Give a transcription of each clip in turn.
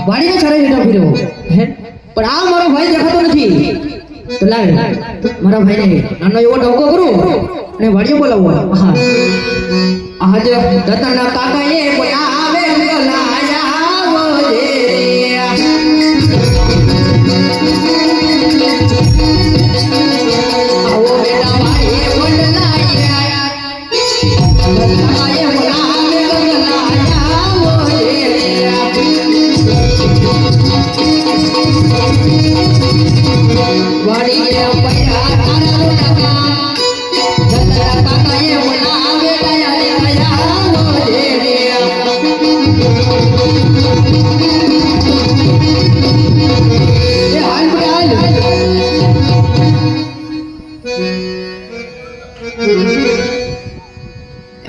વાડીને છરાઈ લીધો ફીર્યો હે પણ આ મારો ભાઈ દેખાતો નથી તો લાવ મારા ભાઈને નાનો એવો ઢોકો કરું અને વાડીએ બોલાવો હા આજ દત્તના કાકાએ બોલાવે બોલાયા રે આવો બેટા ભાઈ બોલાયા દત્તનાએ બોલાવે બોલાયા વાડીએ પૈયા તારા કાકા દત્તના કાકાએ બોલાવે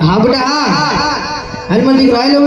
हाँ बेटा हाल मंदिर राय लो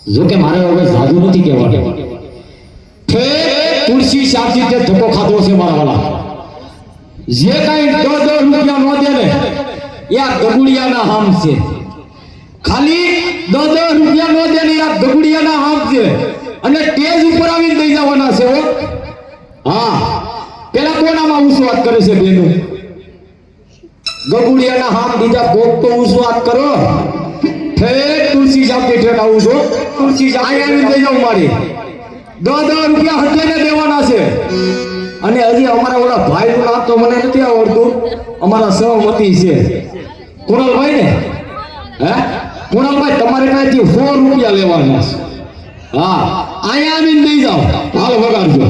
जो के मारे હવે સાધુ નથી કહેવા ફે તુલસી શાકજી તે ધક્કો ખાધો છે મારા વાલા જે કાઈ 10 રૂપિયા નો દે ને યા ગગુડિયાના હામ છે ખાલી 10 રૂપિયા નો દે ને યા ગગુડિયાના હામ છે અને ટેજ ઉપર આવીને દઈ જવાના છે હો હા પેલા કોનામાં ઉસ વાત કરે છે બેનો ગગુડિયાના હામ દીધા કોક તો ઉસ વાત કરો तुलसी साहब के ठेका उठो तुलसी साहब आया नहीं दे जाओ मारे 10 रुपया हटे ने देवाना छे અને હજી અમારા ઓલા ભાઈ નું નામ તો મને નથી આવડતું અમારા સહમતી છે કુણાલભાઈ ને હે કુણાલભાઈ તમારે કાંઈથી 4 રૂપિયા લેવાના છે હા આયા આવીને દઈ જાઓ હાલ વગાડજો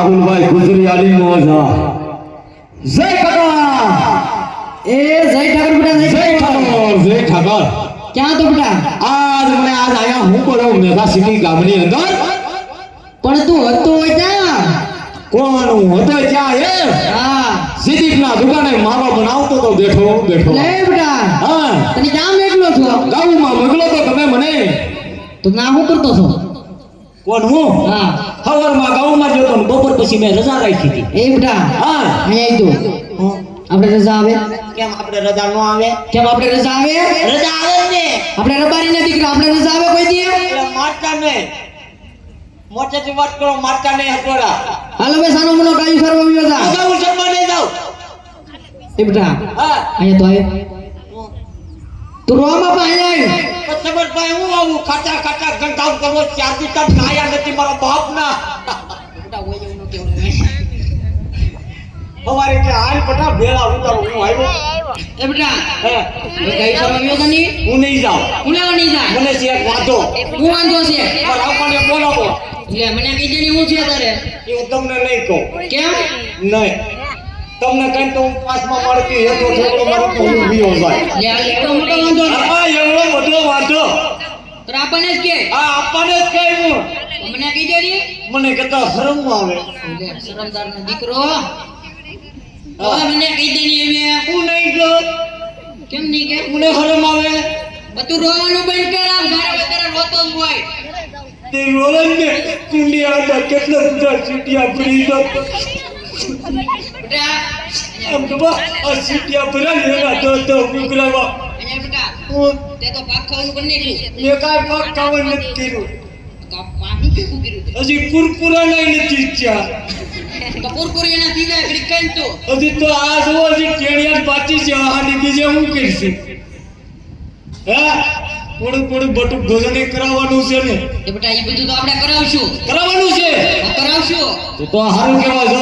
રાહુલભાઈ ગુજરિયાની મોજા જય કાકા એ જય ઠાકર બેટા જય ઠાકર જય ઠાકર ક્યાં તો બેટા આજ આયા હું બોલો મેઘા સિટી ગામની અંદર પણ તું હતો ત્યાં કોણ હું હતો ત્યાં એ હા સિદ્દીકના દુકાને માવા બનાવતો તો બેઠો બેઠો લે બેટા હા તને ક્યાં મેકલો છો ગામમાં મોકલો તો તમે મને તો ના હું કરતો છો કોણ હું હા હવારમાં ગામમાં જતો ને બપોર પછી મેં રજા રાખી હતી એ બેટા હા અહીંયા આવી તો આપણે રજા આવે કેમ આપણે રજા નો આવે કેમ આપણે રજા આવે રજા આવે ને આપણે રબારી ના દીકરા આપણે રજા આવે કોઈ દી એટલે મારતા ને મોટેથી વાત કરો મારતા નહીં હટોડા હાલો બે સાનો મનો કાઈ ફરવા આવ્યો જા અગાઉ શર્મા નહીં જાવ એ બેટા હા અહીંયા તો આવે તું રોમાં પણ અહીંયા આવ્યો ખબર ભાઈ હું આવું ખાટા ખાટા ગંધાવ કરવો ચાર દી તક નાયા નથી મારો બાપ ના હવારે કે હાલ પટા ભેળા ઉતારો હું આવ્યો એ બેટા હે કાઈ ફરવા આવ્યો તો નહીં હું નહીં જાઉં હું લેવા નહીં જા મને છે એક વાંધો હું વાંધો છે પણ આપણને બોલાવો એટલે મને કઈ દે હું છે તારે એ હું તમને નહીં કહું કેમ નહીં તમને કઈ તો હું પાસમાં મળતી હતો છોકરો મારો તો હું વિયો જાય લે આ એટલો મોટો વાંધો છે આ એવડો બધો વાંધો તો આપણને જ કે આ આપવાને જ કહી હું મને કઈ દે ની મને કહેતા શરમ આવે લે શરમદાર નો દીકરો હવે મને કઈ દે ની હવે હું નહીં ગયો કેમ નહીં કે મને શરમ આવે બધું રોવાનું બંધ કર આ ઘરે વગર રોતો જ હોય તે રોલન ને કુંડી આડા કેટલા બધા સીટિયા ભરી દો બેટા આમ તો બા આ સીટિયા ભરા ને એના તો ઉગરાવા અહીંયા બેટા હું તે તો પાક ખાવાનું કરી નાખ્યું મેં કાંઈ પાક કાવડ નથી કર્યું તો પાણી ભેગું કર્યું તે હજી કુરકુરા નહીં નથી ઈચ્છ્યા તો કુરકુરી એના પીવા ઘડી કઈ તો હજી તો આ જોવો હજી કેડિયા બાકી છે આની બીજે હું કરીશું હે થોડું બટુક ભોજન કરાવવાનું છે ને એ બેટા એ બધું તો આપણે કરાવશું કરાવવાનું છે કરાવશું તો હારું કેવા જો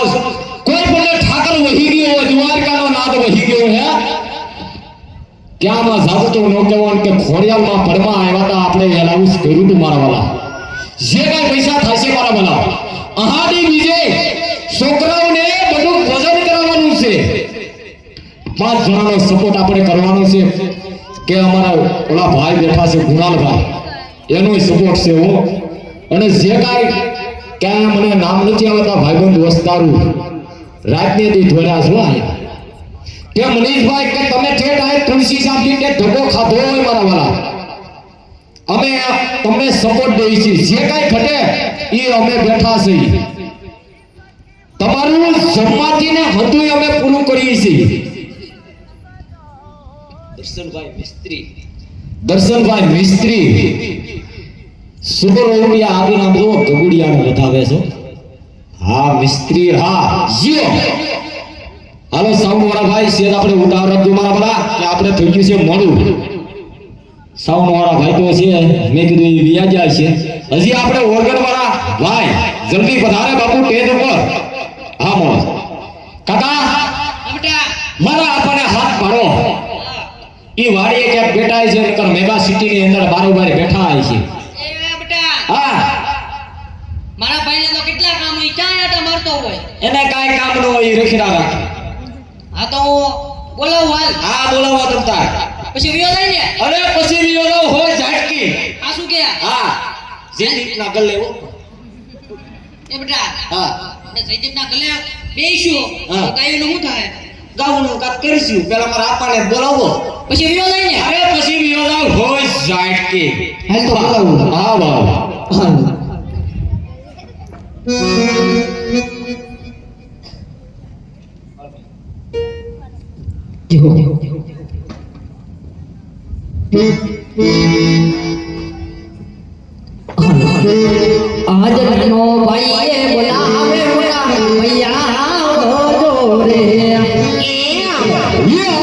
કોઈ પણ ઠાકર વહી ગયો હોય દ્વારકાનો નાદ વહી ગયો હે ક્યાંમાં જાતો નો કહેવાન કે ખોડિયાલમાં પડમાં આવ્યા હતા આપણે એલાઉન્સ કર્યું હતું મારા વાલા જે કાંઈ પૈસા થશે મારા વાલા અહાડી બીજે છોકરાઓને બધું ભોજન કરાવવાનું છે 5 જણાનો સપોર્ટ આપણે કરવાનો છે કે અમારા ઓલા ભાઈ બેઠા છે ગુણાલભાઈ એનો સપોર્ટ છે હો અને જે કાંઈ ક્યાંય મને નામ નથી આવતા ભાઈબંધ વસ્તારું રાતને દી ધોળ્યા છો આયા કે મનીષભાઈ કે તમે ઠેઠ આય તુલસી સાંભળી ને ધોકો ખાધો હોય મારા વાલા અમે તમને સપોર્ટ દઈએ છીએ જે કાંઈ ઘટે એ અમે બેઠા છીએ તમારું જન્માતીને હતું અમે પૂરું કરીએ છીએ દર્શનભાઈ મિસ્ત્રી સુપર ઓડિયા આવી નામ જો ગગુડિયાને બતાવે છે હા મિસ્ત્રી હા જીઓ હાલો સાઉન્ડ વાળા ભાઈ શેર આપણે ઉતાર રાખજો મારા વાળા કે આપણે થઈ ગયું છે મોડું સાઉન્ડ વાળા ભાઈ તો છે મેં કીધું એ વ્યાજ જાય છે હજી આપણે ઓર્ગન વાળા ભાઈ જલ્દી વધારે બાપુ ટેજ ઉપર હા મોળ કાકા બેટા મારા આપણને હાથ પાડો ઈ વાડીએ ક્યાંક બેઠા છે નકર મેગા સિટીની અંદર બારોબાર બેઠા છે એ બેટા હા મારા ભાઈને તો કેટલા કામ હોય ક્યાં આટા મારતો હોય એને કાંઈ કામ ન હોય ઈ રખીડા રાખે હા તો હું બોલાવું હાલ હા બોલાવો તમતા પછી વિયો જાય ને અરે પછી વિયો હોય ઝાટકી આ શું કે હા જયદીપના ગલ્લે હો એ બેટા હા આપણે જયદીપના ગલે બેસ્યું હા. તો ગાયનું શું થાય ગાઉનું કાક કરીશું પેલા મારા આપાને બોલાવો પછી વિયો જાય ને અરે પછી વિયો હોય ઝાટકી હાલ તો બોલાવું હા બાબા આજ નો ભાઈએ બોલાવે ભૈયા આવો રે Yeah.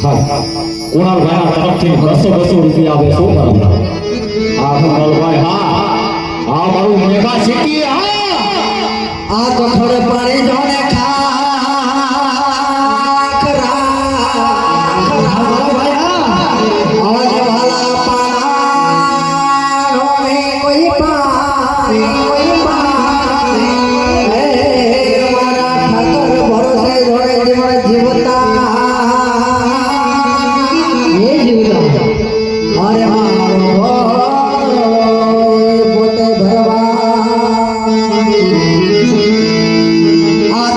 હા કુણાલભાઈના તરફથી 200 રૂપિયા આવે શું બરાબર હા કુણાલભાઈ હા હા મારું મેઘા સિટી હા આ કઠોળ પાણી જોને ખાખ રાખ મારો ભાઈ હા આજ વાલા પાણા મે કોઈ પાણી હે મારા ઠાકર ભરોસે જોડે જીવન જીવતા એ જીવતા અરે મારો પોતે ભરવા આ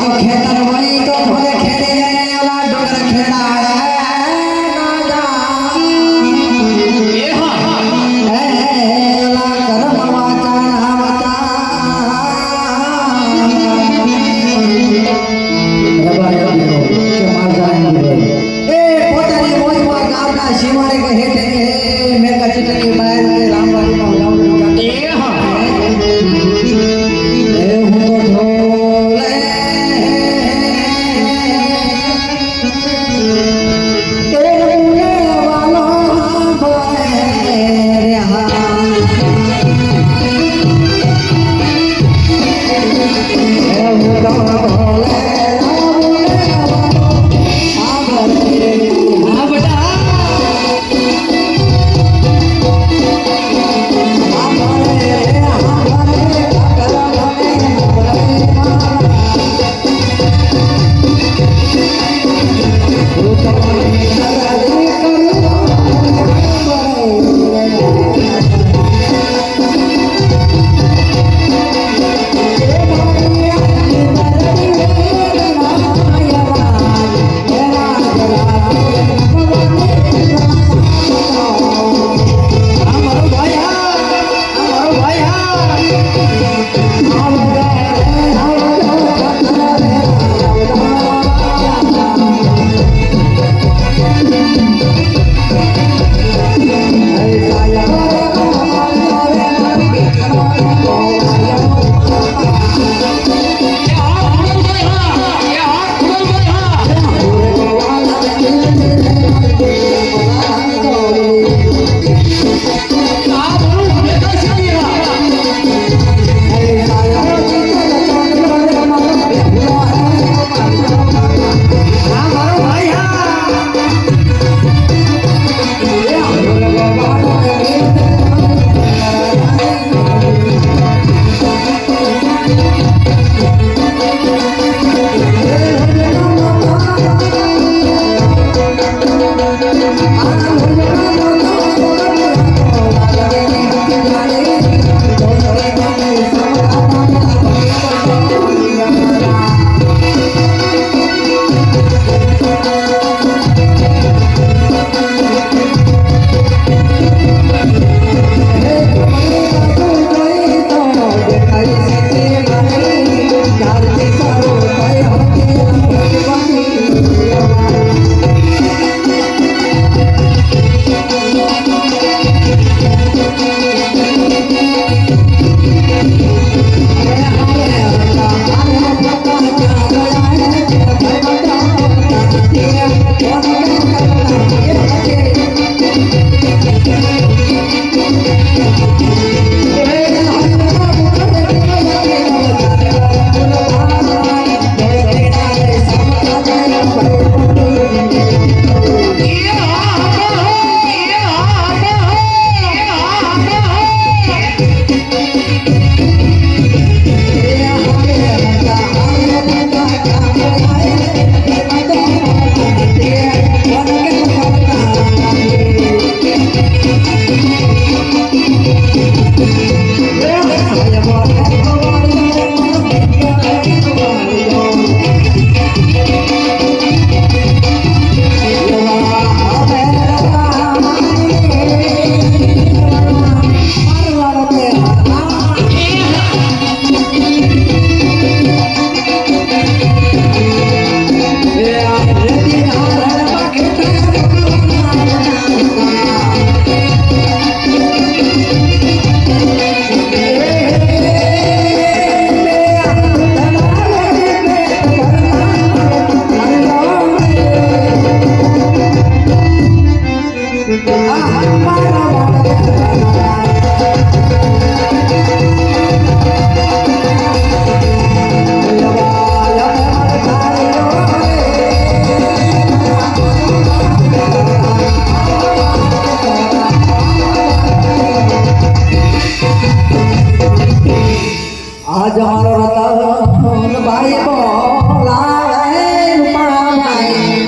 ભાઈ બોલાવે રૂપાભાઈ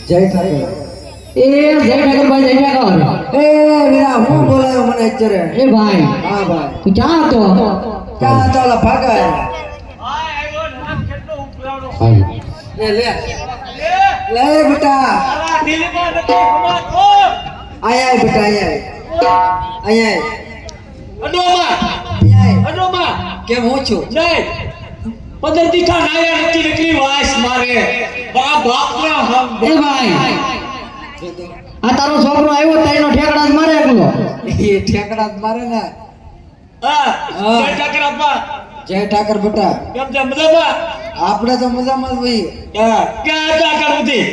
જય ઠાકર. એ જય ઠાકર ભાઈ, જય ઠાકર. એ વીરા હું બોલાયો મને અત્યારે? એ ભાઈ. હા ભાઈ. તું ક્યાં હતો? ક્યાં હતો? ઓલા ભાગા. લે લે લે બેટા. આયા બેટા, આયા. કેમ હું છું? પદર દીઠા નાયા નથી નીકળી વાસ મારે બા બાપના હમ. એ ભાઈ, આ તારો છોકરો આવ્યો તો એનો ઠેકડા જ મારે એકલો. એ ઠેકડા જ મારે ને. હા જય ઠાકર અપ્પા. જય ઠાકર બેટા. કેમ છે મજામાં? આપણે તો મજામાં જ હોઈએ. ક્યાં હતા કરુતી?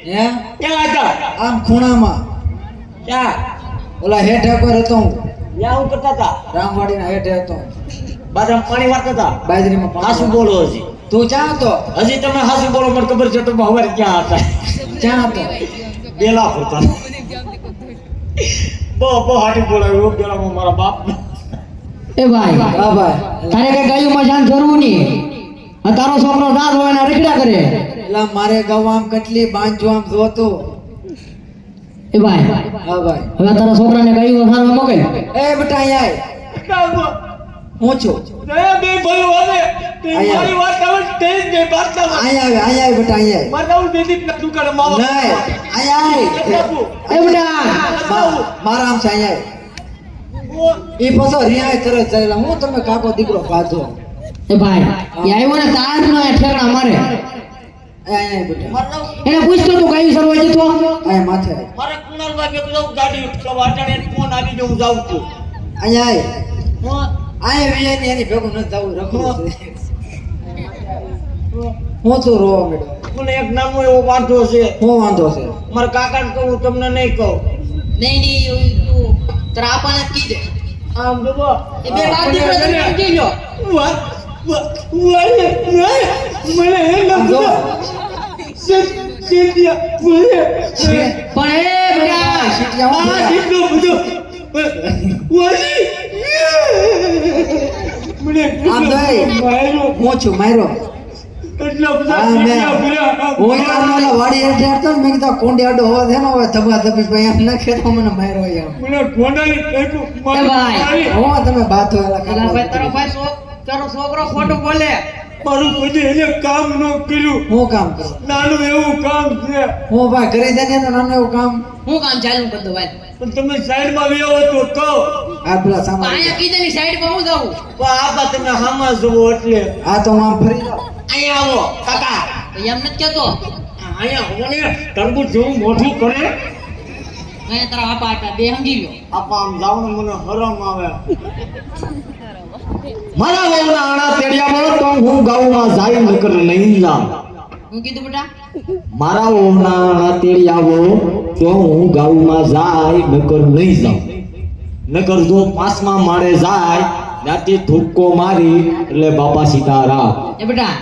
હે ક્યાં હતા? આમ ખૂણામાં. ક્યાં? ઓલા હેઠ પર હતો હું. યા હું કરતા હતા? રામવાડીના હેઠે હતો. બાજરા પાણી વાળતા હતા? બાજરીમાં પાણી. હાસુ બોલો હજી. તું ક્યાં હતો? હજી તમે હાસુ બોલો મને ખબર છે તો હવે ક્યાં હતા? ક્યાં હતો? બેલા ફરતા. બહુ હાટી બોલાવ્યો બેલામાં મારા બાપ. એ ભાઈ, હા ભાઈ, તારે કઈ ગાયુંમાં જાન જરૂર નહીં. આ તારો છોકરો દાંત હોય ને રખડ્યા કરે. એટલે મારે ગાવ આમ કેટલી બાંધજો આમ જોતો. એ ભાઈ, હા ભાઈ, હવે તારા છોકરાને ગાયું ખાવા મોકલ. એ બેટા અહીંયા આય. હું છું. બે ભાઈઓ આવે તે મારી વાત આવે તે જ બે વાત આવે. અહીંયા આવે બેટા, અહીંયા આય. મારા બેદી ના દુકાન માવા. નહીં, અહીંયા આય. એ બેટા મારા આમ છે, અહીંયા આય. એ પાછો રિયાય તરત ચાલ્યા. હું તમે કાકો દીકરો પાછો. એ ભાઈ, એ આવ્યો ને તાર નો ઠેકડા મારે. અહીંયા બેટા એને પૂછતો તું કઈ સરવા જતો? અહીંયા માથે. મારે કુણાલમાં બેઠો ગાડી વાટાણે ફોન આવી ગયો હું જાઉં છું. અહીંયા આય. અહીંયા વિજય ની એની ભેગું નથી જવું. રખો હું તો રોવા મેડમ. મને એક નાનો એવો વાંધો છે. હું વાંધો છે? મારા કાકાને કહું તમને નહીં કહું. નહીં તારા આપણને જ કીધે. આમ જો એ બે બાપ દીકરો તને સમજી લો. મને હે ના જો સીટિયા પણ એ બેટા સીટિયા હું સીટનો બધો વાલી મને આમ ભાઈ હું છું માર્યો. એટલા બધા હા, મેં- સીટિયા ભર્યા. હું કારનો વાડી હેઠે હતો ને મેં કીધું કોંડે આડો હોવા છે ને હવે ધબા ધબી ભાઈ એમ નાખે તો મને માર્યો એમ. મને ગોંડાની એકું ભાઈ હું તમે બાતો એલા તારો છોકરો ખોટું બોલે. મારું પછી એને કામ ન કર્યું. હું કામ કરું? નાનું એવું કામ છે હું ભાઈ કરી દે ને નાનું એવું કામ. હું કામ ચાલુ કરી દઉં ભાઈ. પણ તમે સાઈડમાં વ્યો તો કહો. આ પેલા પણ સામાન અહીંયા કીધેલી સાઈડ પર હું જાઉં. પણ આબા તમે હામાં જુઓ એટલે આ તો આમ ફરી જાઓ. અહીંયા આવો કાકા. તો એમ નથી કેતો. અહીંયા હોને તરબૂચ જેવું મોઢું કરે. અહીંયા તારા બાપા આપ્યા બે સમજી લો. આપા આમ જાવ ને મને હરામ આવે. મારા વહુના આણા તેડિયામાં તો હું ગાઉમાં જાય નકર નહીં જાઉં. હું કીધું બેટા? મારા વહુના આણા તેડિયાવો તો હું ગાઉમાં જાય નકર નહીં જાઉં. નકર જો પાંચમા માળે જાય ત્યાંથી ધુક્કો મારી એટલે બાપા સીતારામ. એ બેટા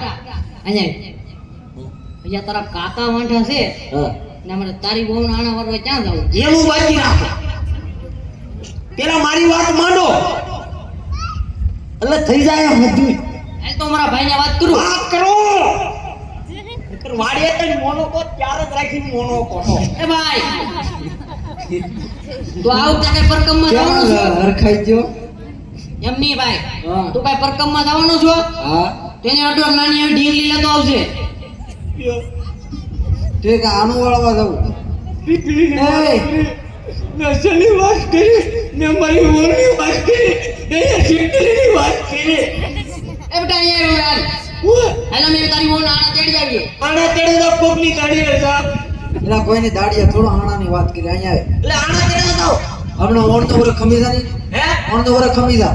અહીંયા તારા કાકા વાંઢા છે હા. ને અમારે તારી બહુ નાના વરવા ક્યાં જાવ? એનું બાકી રાખો. પેલા મારી વાત માંડો એટલે થઈ જાય એમ બધું. એ તો મારા ભાઈને વાત કરું. વાત કરો. નકર વાડીએ તને મોનો કો ત્યારે જ રાખી મોનો કોનો. એ ભાઈ તો આવું તે કઈ પરકમમાં જવાનું છો? હરખાઈ ગયો. એમ નહીં ભાઈ. હા. તું કઈ પરકમમાં જવાનું છો? હા તેને અડો નાની એવી ઢીંગલી લેતો આવજે. ઠીક આનું વાળવા જવું. દીકરીની એ! વાત કરી, નસલની વાત કરી, ને મારી વહુની વાત કરી, ને દીકરીની વાત કરી. એ બેટા અહીંયા આવ્યો યાર. ઉહ, હેલો મેં તારી વહુ નાના તેડી આવી. આના તેડે તો કોકની તાળી હે સાહેબ. એલા કોઈની દાડિયા થોડો આણાની વાત કરી અહીંયા આય. એટલે આના તેડે તો હમણાં ઓણ તો વરે ખમીજા નહીં હે ઓણ તો વરે ખમીજા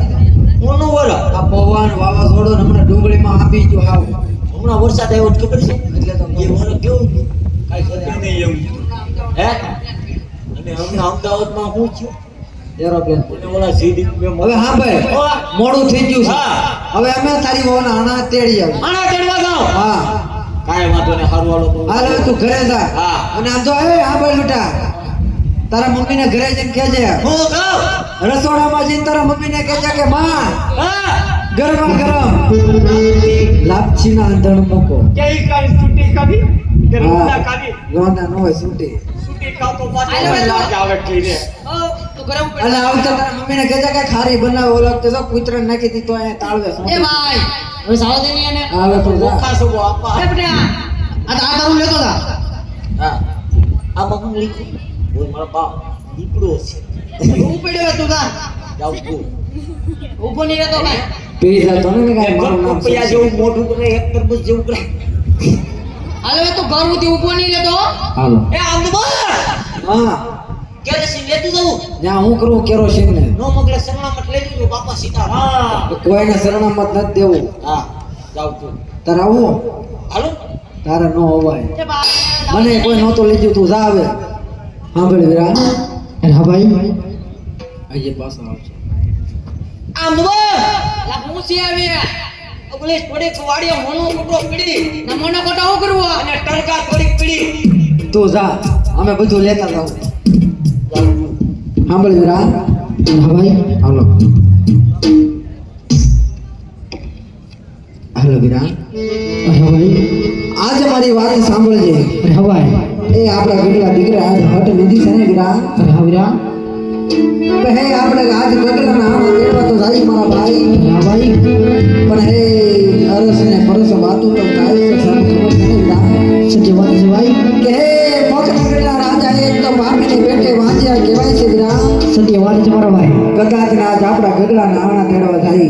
ઓનું વરા આ પવન વાવાઝોડો ને હમણાં ડુંગળીમાં આપી ગયો હાવ હમણાં વરસાદ આવ્યો તો ખબર છે એટલે તો એ વર કેવું કાઈ ખબર નહીં એવું હે અને હમણાં અમદાવાદમાં શું થયું એરોપ્લેન અને ઓલા સીડી હવે હા ભાઈ મોડું થઈ ગયું છે હા. હવે અમે તારી વહુના આણા તેડી આવ આના તેડવા જાઓ હા કાઈ વાંધો ને હારું વાળો તો હાલ હવે તું ઘરે જા હા. અને આમ તો એ હા ભાઈ બેટા તારા મમ્મીને ઘરે જઈને કહેજે હું કહું રસોડામાં જઈને તારા મમ્મીને કહેજે કે માં હા ગરમા ગરમ લાપસીના અંધણ મૂકો કેઈ કાઈ છૂટી કાઢી કે રોંદા કાઢી લોના નો હોય છૂટી છૂટી ખાવ તો પાછી આલે ભાઈ. લાજ આવે કીને ઓ તું ગરમ કર. અને આવતા તારા મમ્મીને કહેજે કે ખારી બનાવ ઓલો તો જો કૂતરા નાખી દીધો અહીંયા તાળવે એ ભાઈ હવે સાવ દે ની અને આવે તો જા ઓખા સબો આપા એ બેટા આ તારું લેતો જા. હા આ મગન લીધું ઓય મારા બાપ દીકડો છે તું પડ્યો તું જા. જાવ તું ઊભો નહીં રહેતો ભાઈ. પી જતો ને કાંઈ મારું નામ પૈયા જેવું મોઢું કરે એક તરબૂચ જેવું કરે હાલો એ તો ઘર ઉતી ઊભો નહીં રહેતો. હાલો એ આંદબર હા કેરોસીન લેતું જવું જ્યાં હું કરું કેરોસીન ને નો મગલે સરણામત લઈ લીધું બાપા સીતા હા કોઈને શરણામત નથી દેવું હા જાવ તું તારે આવું હાલો તારે નો હોવાય એ ભાઈ મને કોઈ નહોતું લઈ ગયું તું જા આવે સાંભળ વીરા હા ભાઈ આજે પાછો આવશે આંદબર લા હું છે આવે ઓલે થોડીક વાડીએ મોનો મોટો પડી ના મોનો કોટા હું કરવો અને ટરકા થોડીક પડી તું જા અમે બધું લેતા જાવ જાવ તું સાંભળ વીરા હા ભાઈ હાલો હાલો વીરા હા ભાઈ આજે મારી વાત સાંભળજે હા ભાઈ એ આપણા ગઢડા દીકરા આજ હટ લીધી છે ને વીરા હા વીરા હે આપણે આજ ગઢડા ના તેડવા તો જાય મારા ભાઈ હા ભાઈ પણ હે અરસ ને પરસ વાતું તો કાઈ છે સાહેબ ખબર છે ને વીરા સત્ય વાત છે ભાઈ કે હે પોકરા ગઢડા રાજા એક તો બાપીને બેઠે વાંચ્યા કહેવાય છે વીરા સત્ય વાત છે મારા ભાઈ કદાચ ને આજ આપણા ગઢડા ના આણા તેડવા જાય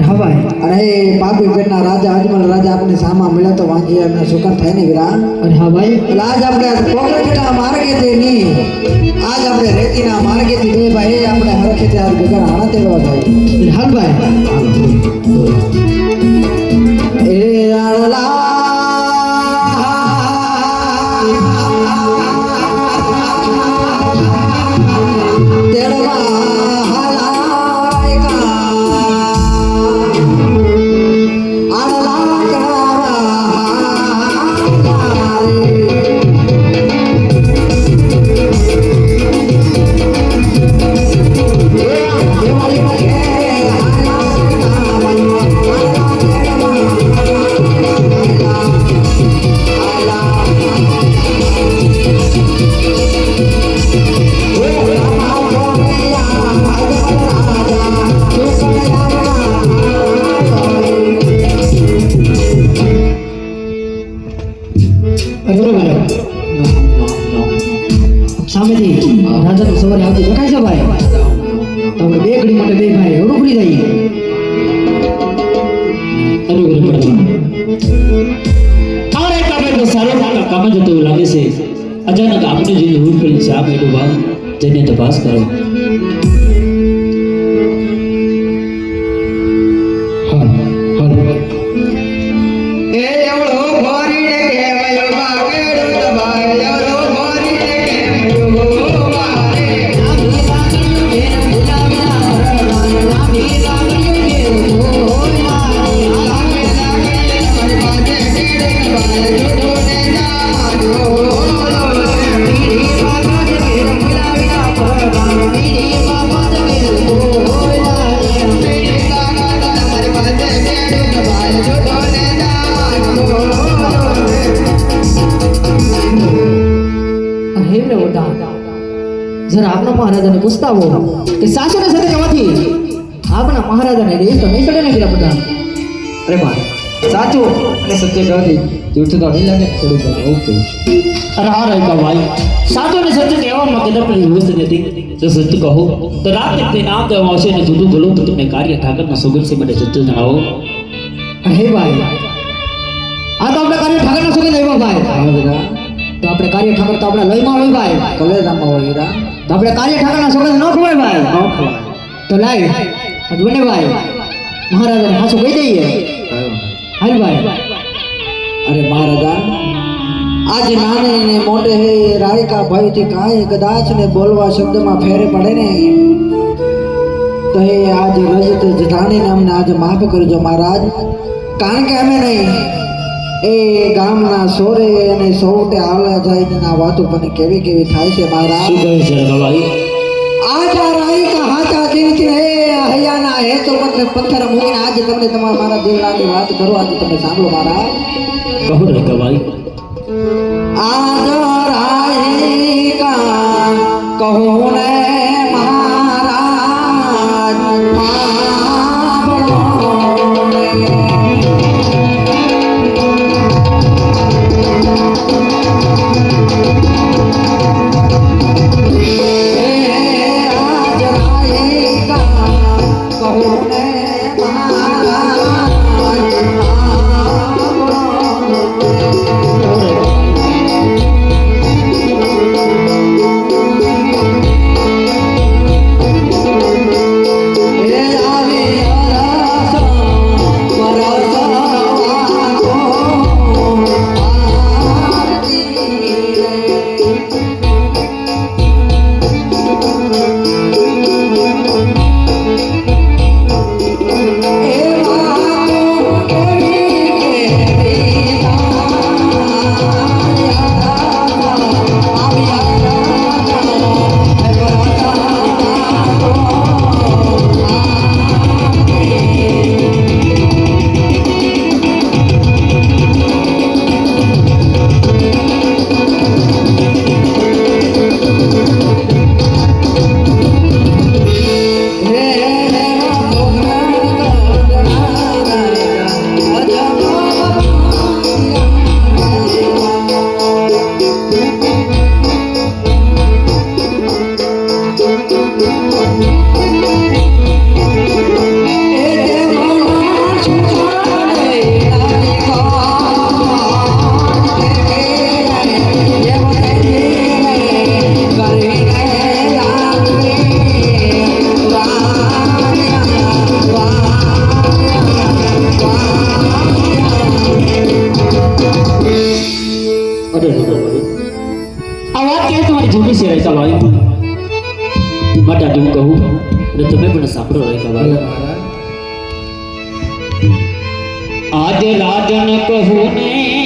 હા ભાઈ અરે પાપી પેટના રાજા અજમલ રાજા આપણે સામા મળ્યા તો વાંચી એમને સુકન થાય ને વીરા અરે હા ભાઈ એટલે આજ આપણે પોકરેટના માર્ગે થી નહીં આજ આપણે રેતીના માર્ગે થી બે ભાઈ આપણે હરખેથી આજ ગગન આણા તેડવા જાય હાલ ભાઈ એ આળલા તેડવા સામેથી રાજાનું સવારે આવતી દેખાય છે ભાઈ તમે બે ઘડી માટે બે ભાઈ રૂપડી જઈએ અમારે કામે તો સારો કામ જ હતું લાગે છે અચાનક આપણે જે ભૂલ કરી છે આ મેળો ભાગ તેને તપાસ કરો એ એવડો ભરીને કહેવાયો બાગેડું દબાય એવડો ભરીને કહેવાયો મારે હેમને ઓટા જરા આપના મહારાજાને પૂછતા હો કે સાસુને સાથે કહેવાથી આપના મહારાજાને દેશ તો નહીં ચડે ને ગીરા બધા અરે મારે સાચું અને સત્ય કહેવાથી તીર્થ તો નહીં લાગે થોડું ઓકે अरे हाँ रहेगा भाई साधु ने सत्य कहवा में कदम पर होश नहीं जो सत्य कहो तो रात ने नाम तो आवश्य ने तुझे बोलो तो तुमने कार्य ठाकर ना सुगंध से मैंने सत्य जनाओ હે ભાઈ આ તો આપણે કાર્ય ઠાકર ના સુગંધ આવ્યો ભાઈ હા વીરા તો આપણે કાર્ય ઠાકર તો આપણા લોહીમાં હોય ભાઈ કલેજામાં હોય વીરા તો આપણે કાર્ય ઠાકર ના સુગંધ ન ખવાય ભાઈ ન ખવાય તો લાય આજ બને ભાઈ મહારાજાને હાસુ કહી દઈએ હાલ ભાઈ अरे महाराजा आज नाने ने मोटे है राय का भय थी काहे कदाच ने बोलवा शब्द में फेरे पड़े ने तो हे आज रजत जठानी ने हमने आज माफ कर जो महाराज कारण के हमें नहीं ए गाम ना सोरे ने सोटे आला जाए ने ना वातो पण केवी केवी थाय छे महाराज सुगंध से रहेगा भाई आज आ राय का हाथा दिन थी हे हया ना हे तो पत्थर मुकीने आज तमने તમારા મારા દિલની વાત કરો आज તમે સાંભળો महाराज कहो रहेगा भाई आज राय का कहो ने महाराज आज राय का कहो ने झूठी से रहेगा भाई बट तुम कहूँ ने तुम्हें पण सापड़ो रहेगा भाई आज राजन कहूँ ने